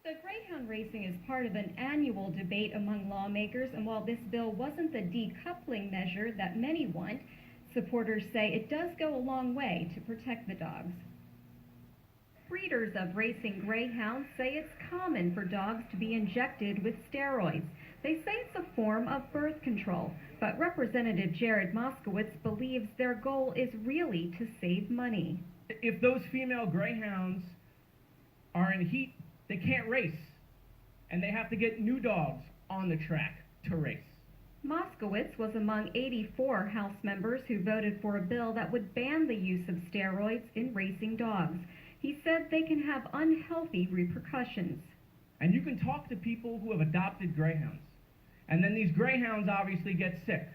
So greyhound racing is part of an annual debate among lawmakers, and while this bill wasn't the decoupling measure that many want, supporters say it does go a long way to protect the dogs. Breeders of racing greyhounds say it's common for dogs to be injected with steroids. They say it's a form of birth control, but Representative Jared Moskowitz believes their goal is really to save money. If those female greyhounds are in heat, they can't race, and they have to get new dogs on the track to race. Moskowitz was among 84 House members who voted for a bill that would ban the use of steroids in racing dogs. He said they can have unhealthy repercussions. And you can talk to people who have adopted greyhounds, and then these greyhounds obviously get sick.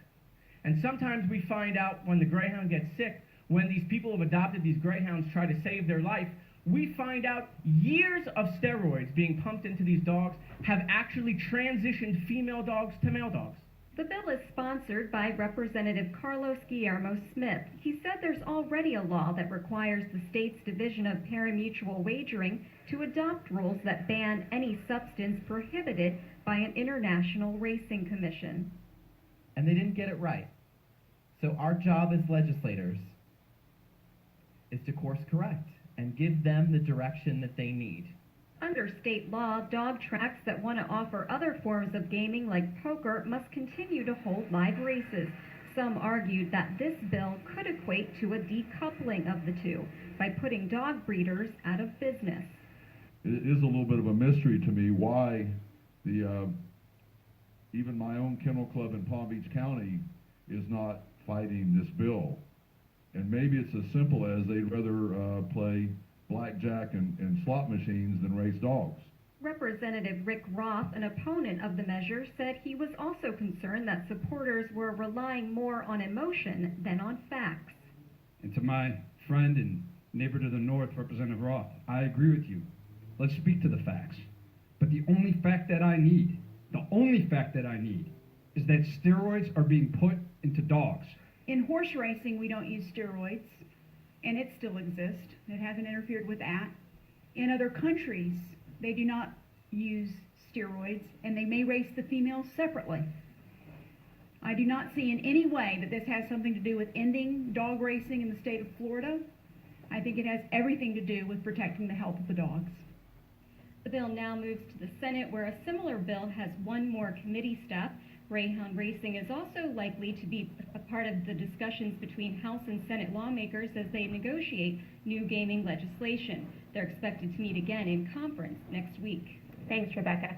And sometimes we find out when the greyhound gets sick, when these people who have adopted these greyhounds try to save their life, we find out years of steroids being pumped into these dogs have actually transitioned female dogs to male dogs. The bill is sponsored by Representative Carlos Guillermo Smith. He said there's already a law that requires the state's Division of Pari-Mutuel Wagering to adopt rules that ban any substance prohibited by an international racing commission. And they didn't get it right. So our job as legislators is to course correct and give them the direction that they need. Under state law, dog tracks that want to offer other forms of gaming like poker must continue to hold live races. Some argued that this bill could equate to a decoupling of the two by putting dog breeders out of business. It is a little bit of a mystery to me why even my own kennel club in Palm Beach County is not fighting this bill. And maybe it's as simple as they'd rather play blackjack and slot machines than race dogs. Representative Rick Roth, an opponent of the measure, said he was also concerned that supporters were relying more on emotion than on facts. And to my friend and neighbor to the north, Representative Roth, I agree with you. Let's speak to the facts. But the only fact that I need is that steroids are being put into dogs. In horse racing, we don't use steroids, and it still exists. It hasn't interfered with that. In other countries, they do not use steroids, and they may race the females separately. I do not see in any way that this has something to do with ending dog racing in the state of Florida. I think it has everything to do with protecting the health of the dogs. The bill now moves to the Senate, where a similar bill has one more committee step. Greyhound racing is also likely to be a part of the discussions between House and Senate lawmakers as they negotiate new gaming legislation. They're expected to meet again in conference next week. Thanks, Rebecca.